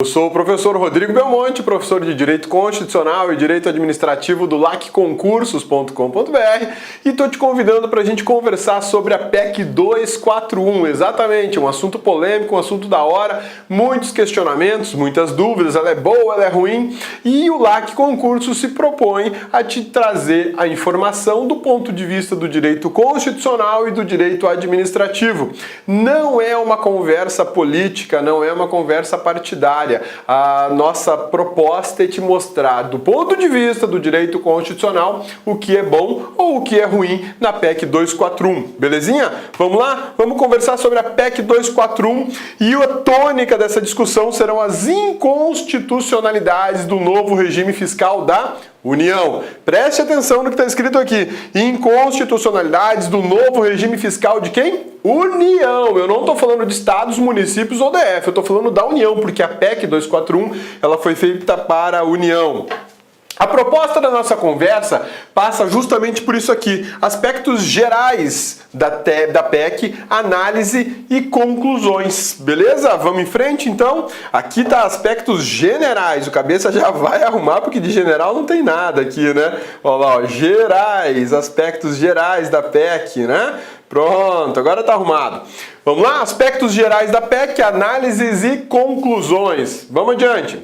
Eu sou o professor Rodrigo Belmonte, professor de Direito Constitucional e Direito Administrativo do lacconcursos.com.br e estou te convidando para a gente conversar sobre a PEC 241, exatamente, um assunto polêmico, um assunto da hora, muitos questionamentos, muitas dúvidas, ela é boa, ela é ruim, e o LAC Concursos se propõe a te trazer a informação do ponto de vista do direito constitucional e do direito administrativo. Não é uma conversa política, não é uma conversa partidária. A nossa proposta é te mostrar, do ponto de vista do direito constitucional, o que é bom ou o que é ruim na PEC 241. Belezinha? Vamos lá? Vamos conversar sobre a PEC 241 e a tônica dessa discussão serão as inconstitucionalidades do novo regime fiscal da União. Preste atenção no que está escrito aqui. Inconstitucionalidades do novo regime fiscal de quem? União. Eu não estou falando de estados, municípios ou DF. Eu estou falando da União, porque a PEC 241 ela foi feita para a União. A proposta da nossa conversa passa justamente por isso aqui, aspectos gerais da PEC, análise e conclusões, beleza? Vamos em frente então? Aqui tá aspectos generais, o cabeça já vai arrumar porque de general não tem nada aqui, né? Olha lá, ó, gerais, aspectos gerais da PEC, né? Pronto, agora tá arrumado. Vamos lá? Aspectos gerais da PEC, análises e conclusões. Vamos adiante.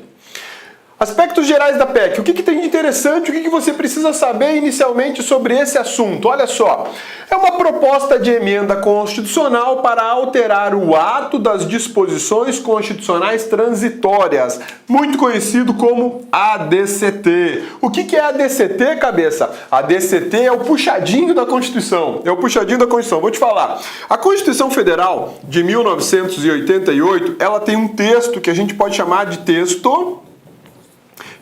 Aspectos gerais da PEC. O que tem de interessante, o que você precisa saber inicialmente sobre esse assunto? Olha só, é uma proposta de emenda constitucional para alterar o ato das disposições constitucionais transitórias, muito conhecido como ADCT. O que é ADCT, cabeça? ADCT é o puxadinho da Constituição. É o puxadinho da Constituição. Vou te falar. A Constituição Federal de 1988, ela tem um texto que a gente pode chamar de texto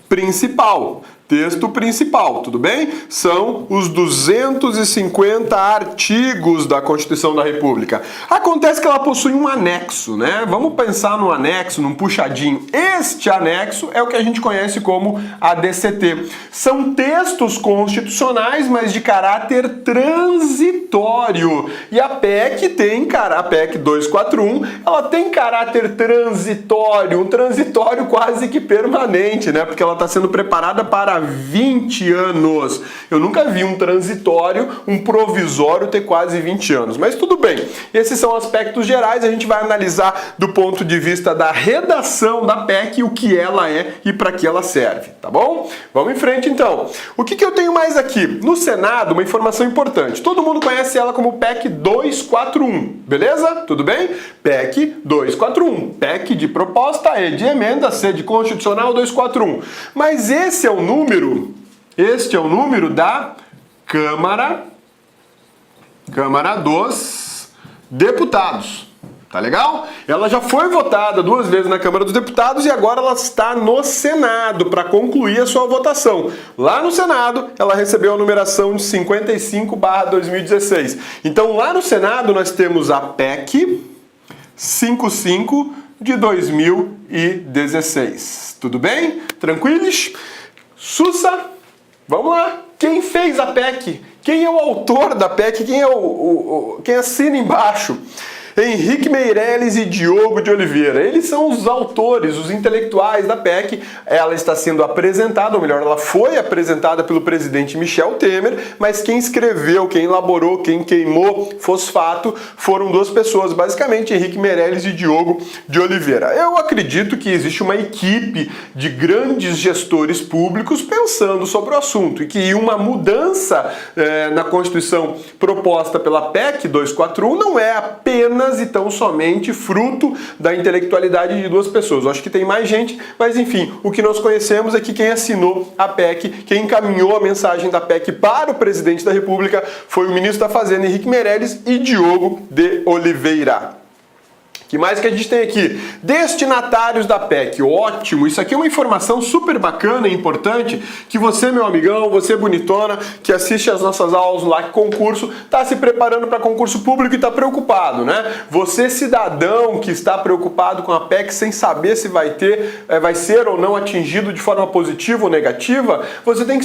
principal. Texto principal, tudo bem? São os 250 artigos da Constituição da República. Acontece que ela possui um anexo, né? Vamos pensar no anexo, num puxadinho. Este anexo é o que a gente conhece como ADCT. São textos constitucionais, mas de caráter transitório. E a PEC a PEC 241, ela tem caráter transitório, um transitório quase que permanente, né? Porque ela está sendo preparada para 20 anos. Eu nunca vi um transitório, um provisório ter quase 20 anos. Mas tudo bem. Esses são aspectos gerais. A gente vai analisar do ponto de vista da redação da PEC o que ela é e para que ela serve, tá bom? Vamos em frente então. O que eu tenho mais aqui? No Senado, uma informação importante. Todo mundo conhece ela como PEC 241, beleza? Tudo bem? PEC 241. PEC de proposta, E de emenda, C de constitucional 241. Mas este é o número da Câmara dos Deputados. Tá legal? Ela já foi votada 2 vezes na Câmara dos Deputados e agora ela está no Senado para concluir a sua votação. Lá no Senado, ela recebeu a numeração de 55/2016. Então, lá no Senado, nós temos a PEC 55 de 2016. Tudo bem? Tranquilos? Sussa, vamos lá. Quem fez a PEC? Quem é o autor da PEC? Quem assina embaixo? Henrique Meirelles e Diogo de Oliveira. Eles são os autores, os intelectuais da PEC. Ela está sendo apresentada, ou melhor, ela foi apresentada pelo presidente Michel Temer, mas quem escreveu, quem elaborou, quem queimou fosfato foram 2 pessoas, basicamente Henrique Meirelles e Diogo de Oliveira. Eu acredito que existe uma equipe de grandes gestores públicos pensando sobre o assunto e que uma mudança na Constituição proposta pela PEC 241 não é apenas e tão somente fruto da intelectualidade de 2 pessoas. Eu acho que tem mais gente, mas enfim, o que nós conhecemos é que quem assinou a PEC, quem encaminhou a mensagem da PEC para o presidente da República foi o ministro da Fazenda, Henrique Meirelles e Diogo de Oliveira. O que mais que a gente tem aqui? Destinatários da PEC. Ótimo! Isso aqui é uma informação super bacana e importante que você, meu amigão, você bonitona, que assiste as nossas aulas lá, que concurso, está se preparando para concurso público e está preocupado, né? Você, cidadão que está preocupado com a PEC sem saber se vai ser ou não atingido de forma positiva ou negativa, vocês têm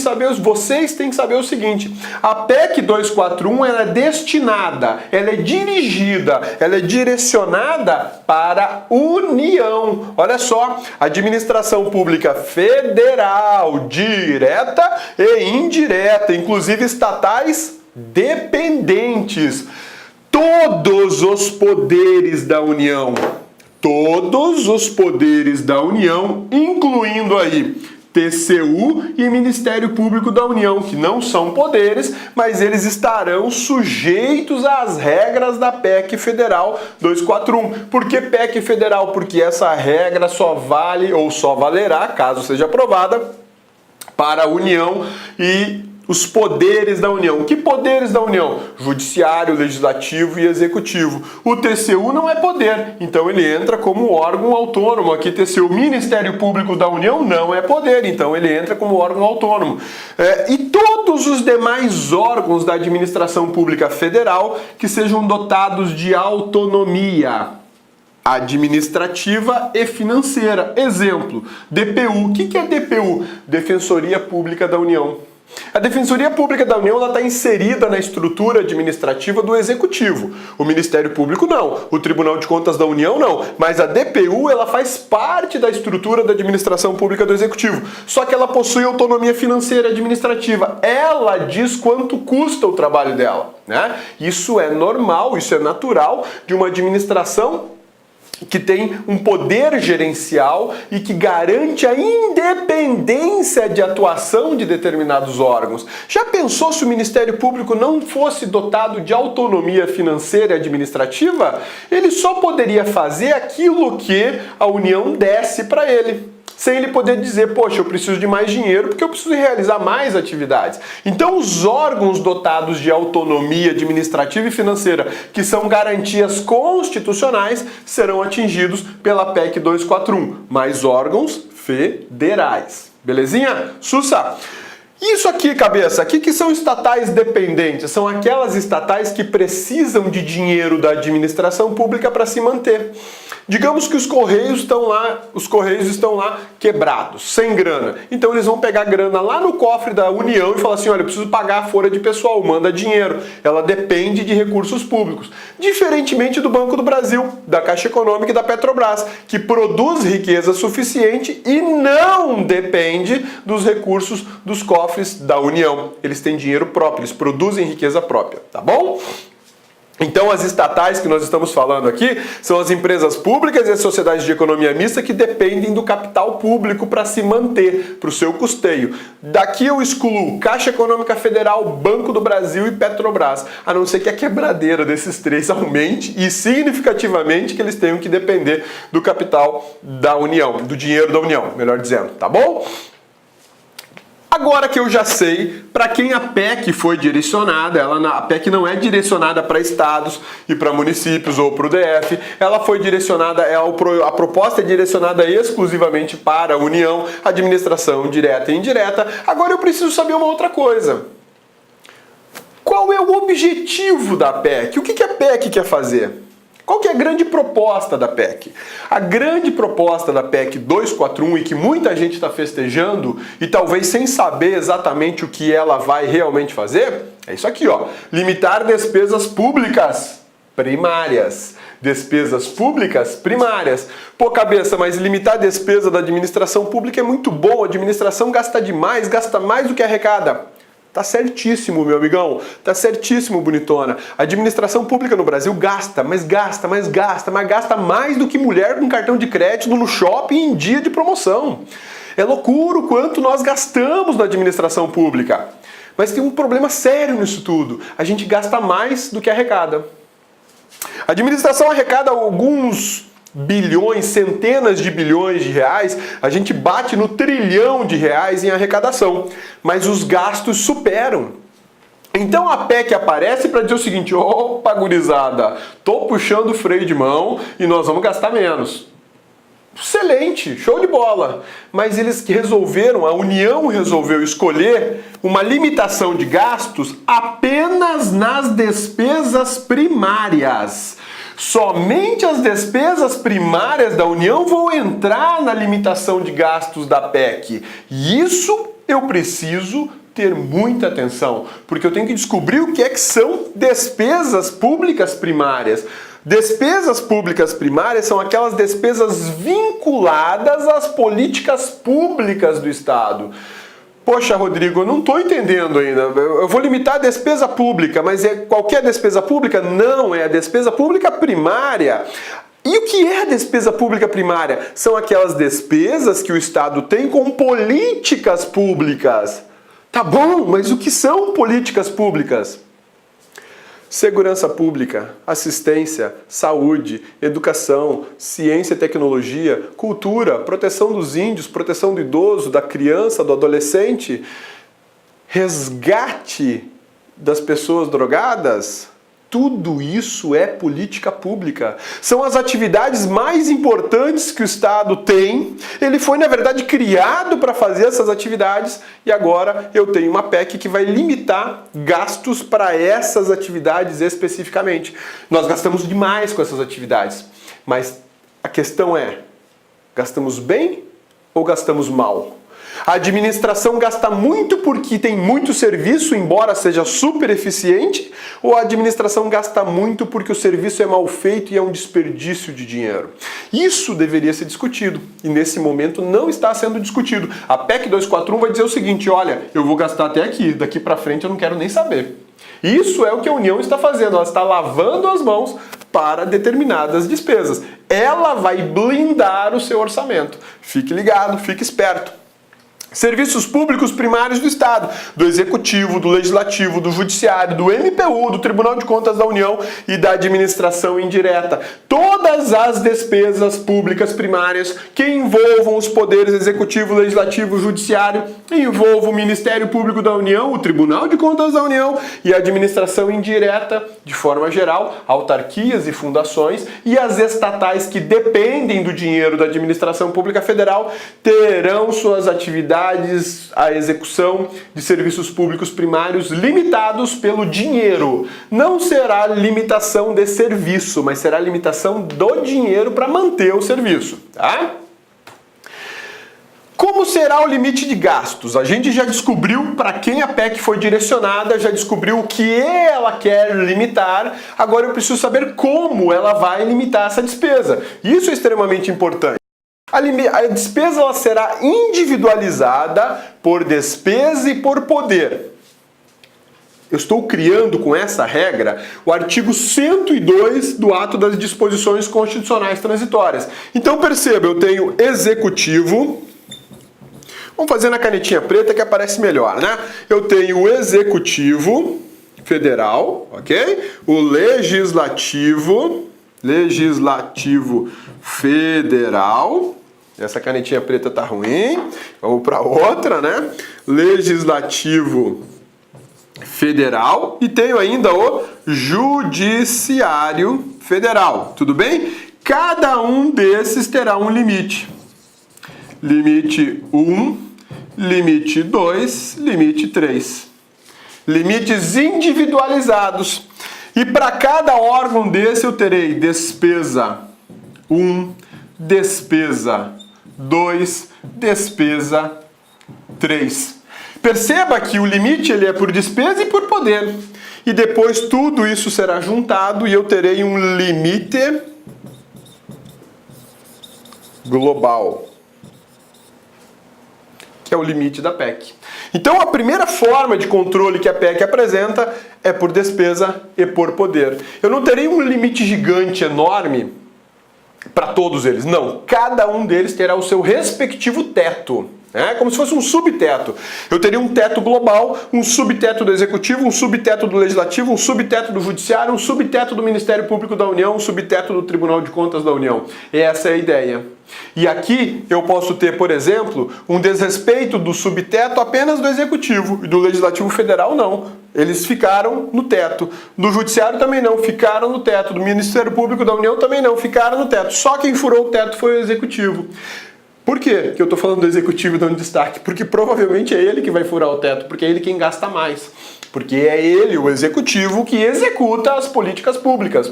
que saber o seguinte: a PEC 241 ela é destinada, ela é dirigida, ela é direcionada agora para a União. Olha só, administração pública federal, direta e indireta, inclusive estatais dependentes. Todos os poderes da União, incluindo aí TCU e Ministério Público da União, que não são poderes, mas eles estarão sujeitos às regras da PEC Federal 241. Por que PEC Federal? Porque essa regra só vale ou só valerá, caso seja aprovada, para a União e os poderes da União. Que poderes da União? Judiciário, Legislativo e Executivo. O TCU não é poder, então ele entra como órgão autônomo. Aqui TCU, Ministério Público da União, não é poder, então ele entra como órgão autônomo. E todos os demais órgãos da administração pública federal que sejam dotados de autonomia administrativa e financeira. Exemplo, DPU. O que é DPU? Defensoria Pública da União. A Defensoria Pública da União está inserida na estrutura administrativa do Executivo. O Ministério Público não, o Tribunal de Contas da União não, mas a DPU ela faz parte da estrutura da administração pública do Executivo. Só que ela possui autonomia financeira e administrativa. Ela diz quanto custa o trabalho dela, né? Isso é normal, isso é natural de uma administração que tem um poder gerencial e que garante a independência de atuação de determinados órgãos. Já pensou se o Ministério Público não fosse dotado de autonomia financeira e administrativa? Ele só poderia fazer aquilo que a União desse para ele, sem ele poder dizer, poxa, eu preciso de mais dinheiro porque eu preciso realizar mais atividades. Então, os órgãos dotados de autonomia administrativa e financeira, que são garantias constitucionais, serão atingidos pela PEC 241, mais órgãos federais. Belezinha? Sussa! Isso aqui, cabeça, aqui que são estatais dependentes, são aquelas estatais que precisam de dinheiro da administração pública para se manter. Digamos que os Correios estão lá quebrados, sem grana. Então eles vão pegar grana lá no cofre da União e falar assim, olha, eu preciso pagar a folha de pessoal, manda dinheiro. Ela depende de recursos públicos. Diferentemente do Banco do Brasil, da Caixa Econômica e da Petrobras, que produz riqueza suficiente e não depende dos recursos dos cofres da União. Eles têm dinheiro próprio, eles produzem riqueza própria, tá bom? Então, as estatais que nós estamos falando aqui são as empresas públicas e as sociedades de economia mista que dependem do capital público para se manter, para o seu custeio. Daqui eu excluo Caixa Econômica Federal, Banco do Brasil e Petrobras, a não ser que a quebradeira desses três aumente e significativamente que eles tenham que depender do capital da União, do dinheiro da União, melhor dizendo, tá bom? Agora que eu já sei para quem a PEC foi direcionada, a PEC não é direcionada para estados e para municípios ou para o DF, ela foi direcionada, a proposta é direcionada exclusivamente para a União, administração direta e indireta. Agora eu preciso saber uma outra coisa. Qual é o objetivo da PEC? O que a PEC quer fazer? Qual que é a grande proposta da PEC? A grande proposta da PEC 241 e que muita gente está festejando e talvez sem saber exatamente o que ela vai realmente fazer, é isso aqui, ó. Limitar despesas públicas primárias. Despesas públicas primárias. Pô, cabeça, mas limitar a despesa da administração pública é muito bom. A administração gasta demais, gasta mais do que arrecada. Tá certíssimo, meu amigão. Tá certíssimo, bonitona. A administração pública no Brasil gasta mais do que mulher com cartão de crédito no shopping em dia de promoção. É loucura o quanto nós gastamos na administração pública. Mas tem um problema sério nisso tudo. A gente gasta mais do que arrecada. A administração arrecada alguns bilhões, centenas de bilhões de reais, a gente bate no trilhão de reais em arrecadação, mas os gastos superam. Então a PEC aparece para dizer o seguinte, opa, gurizada, tô puxando o freio de mão e nós vamos gastar menos. Excelente, show de bola. Mas eles resolveram, a União resolveu escolher uma limitação de gastos apenas nas despesas primárias. Somente as despesas primárias da União vão entrar na limitação de gastos da PEC. E isso eu preciso ter muita atenção, porque eu tenho que descobrir o que é que são despesas públicas primárias. Despesas públicas primárias são aquelas despesas vinculadas às políticas públicas do Estado. Poxa, Rodrigo, eu não estou entendendo ainda. Eu vou limitar a despesa pública, mas é qualquer despesa pública? Não, é a despesa pública primária. E o que é a despesa pública primária? São aquelas despesas que o Estado tem com políticas públicas. Tá bom, mas o que são políticas públicas? Segurança pública, assistência, saúde, educação, ciência e tecnologia, cultura, proteção dos índios, proteção do idoso, da criança, do adolescente, resgate das pessoas drogadas. Tudo isso é política pública. São as atividades mais importantes que o Estado tem. Ele foi, na verdade, criado para fazer essas atividades e agora eu tenho uma PEC que vai limitar gastos para essas atividades especificamente. Nós gastamos demais com essas atividades, mas a questão é, gastamos bem ou gastamos mal? A administração gasta muito porque tem muito serviço, embora seja super eficiente, ou a administração gasta muito porque o serviço é mal feito e é um desperdício de dinheiro? Isso deveria ser discutido e nesse momento não está sendo discutido. A PEC 241 vai dizer o seguinte, olha, eu vou gastar até aqui, daqui para frente eu não quero nem saber. Isso é o que a União está fazendo, ela está lavando as mãos para determinadas despesas. Ela vai blindar o seu orçamento. Fique ligado, fique esperto. Serviços públicos primários do Estado, do Executivo, do Legislativo, do Judiciário, do MPU, do Tribunal de Contas da União e da Administração Indireta. Todas as despesas públicas primárias que envolvam os poderes Executivo, Legislativo, Judiciário, envolvam o Ministério Público da União, o Tribunal de Contas da União e a Administração Indireta, de forma geral, autarquias e fundações e as estatais que dependem do dinheiro da Administração Pública Federal terão suas atividades, a execução de serviços públicos primários limitados pelo dinheiro. Não será limitação de serviço, mas será limitação do dinheiro para manter o serviço, tá? Como será o limite de gastos? A gente já descobriu para quem a PEC foi direcionada, já descobriu o que ela quer limitar, agora eu preciso saber como ela vai limitar essa despesa. Isso é extremamente importante. A despesa ela será individualizada por despesa e por poder. Eu estou criando com essa regra o artigo 102 do Ato das Disposições Constitucionais Transitórias. Então perceba, eu tenho Executivo. Vamos fazer na canetinha preta que aparece melhor, né? Eu tenho o Executivo Federal, ok? O Legislativo Federal. Essa canetinha preta tá ruim. Vamos para outra, né? Legislativo Federal. E tenho ainda o Judiciário Federal. Tudo bem? Cada um desses terá um limite. Limite 1, limite 2, limite 3. Limites individualizados. E para cada órgão desse eu terei despesa 1, despesa 2, despesa 3. Perceba que o limite ele é por despesa e por poder. E depois tudo isso será juntado e eu terei um limite global, que é o limite da PEC. Então a primeira forma de controle que a PEC apresenta é por despesa e por poder. Eu não terei um limite gigante, enorme, para todos eles. Não, cada um deles terá o seu respectivo teto. É como se fosse um subteto. Eu teria um teto global, um subteto do Executivo, um subteto do Legislativo, um subteto do Judiciário, um subteto do Ministério Público da União, um subteto do Tribunal de Contas da União. Essa é a ideia. E aqui eu posso ter, por exemplo, um desrespeito do subteto apenas do Executivo e do Legislativo Federal não. Eles ficaram no teto. Do Judiciário também não, ficaram no teto. Do Ministério Público da União também não, ficaram no teto. Só quem furou o teto foi o Executivo. Por quê que eu estou falando do Executivo dando destaque? Porque provavelmente é ele que vai furar o teto, porque é ele quem gasta mais. Porque é ele, o Executivo, que executa as políticas públicas,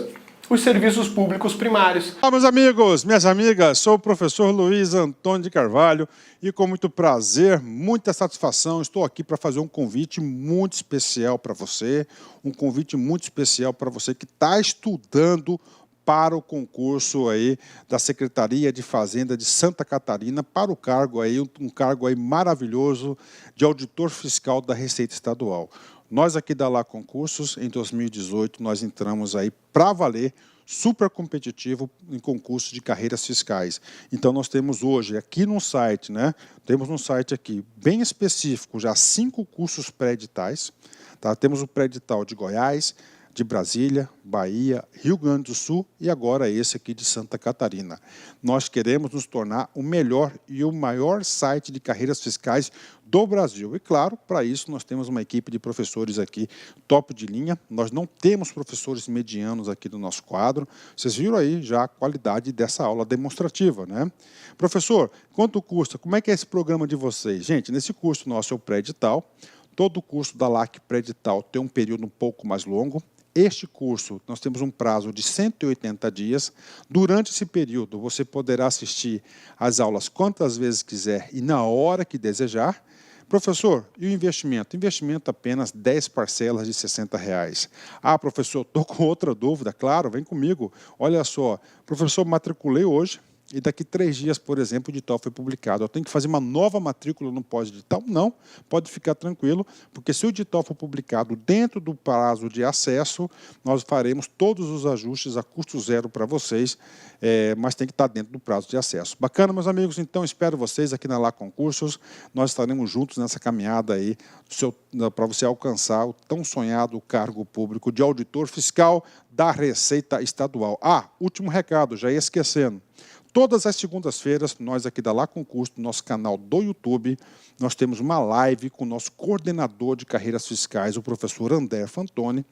os serviços públicos primários. Olá, meus amigos, minhas amigas, sou o professor Luiz Antônio de Carvalho e com muito prazer, muita satisfação, estou aqui para fazer um convite muito especial para você, um convite muito especial para você que está estudando para o concurso aí da Secretaria de Fazenda de Santa Catarina, para o cargo aí, um cargo aí maravilhoso de auditor fiscal da Receita Estadual. Nós aqui da Lá Concursos, em 2018, nós entramos aí para valer, super competitivo em concurso de carreiras fiscais. Então, nós temos hoje aqui no site, né? Temos um site aqui bem específico, já 5 cursos pré-editais. Tá? Temos o pré-edital de Goiás, de Brasília, Bahia, Rio Grande do Sul e agora esse aqui de Santa Catarina. Nós queremos nos tornar o melhor e o maior site de carreiras fiscais do Brasil. E claro, para isso nós temos uma equipe de professores aqui top de linha. Nós não temos professores medianos aqui do nosso quadro. Vocês viram aí já a qualidade dessa aula demonstrativa, né? Professor, quanto custa? Como é que é esse programa de vocês? Gente, nesse curso nosso é o pré-edital. Todo o curso da LAC pré-edital tem um período um pouco mais longo. Este curso, nós temos um prazo de 180 dias. Durante esse período, você poderá assistir às aulas quantas vezes quiser e na hora que desejar. Professor, e o investimento? Investimento apenas 10 parcelas de R$ 60. Ah, professor, estou com outra dúvida. Claro, vem comigo. Olha só, professor, matriculei hoje. E daqui 3 dias, por exemplo, o edital foi publicado. Eu tenho que fazer uma nova matrícula no pós-edital? Não, pode ficar tranquilo, porque se o edital for publicado dentro do prazo de acesso, nós faremos todos os ajustes a custo zero para vocês, mas tem que estar dentro do prazo de acesso. Bacana, meus amigos? Então, espero vocês aqui na Lá Concursos. Nós estaremos juntos nessa caminhada aí para você alcançar o tão sonhado cargo público de auditor fiscal da Receita Estadual. Ah, último recado, já ia esquecendo. Todas as segundas-feiras, nós aqui da Lá Concurso, no nosso canal do YouTube, nós temos uma live com o nosso coordenador de carreiras fiscais, o professor André Fantoni,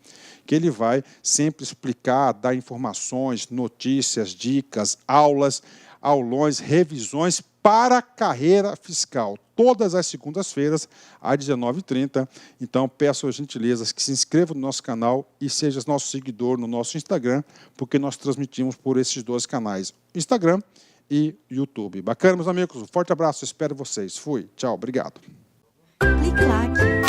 que ele vai sempre explicar, dar informações, notícias, dicas, aulas, aulões, revisões para a carreira fiscal. Todas as segundas-feiras, às 19h30. Então, peço as gentilezas que se inscrevam no nosso canal e seja nosso seguidor no nosso Instagram, porque nós transmitimos por esses 2 canais, Instagram e YouTube. Bacana, meus amigos? Um forte abraço, espero vocês. Fui, tchau, obrigado. Clique like.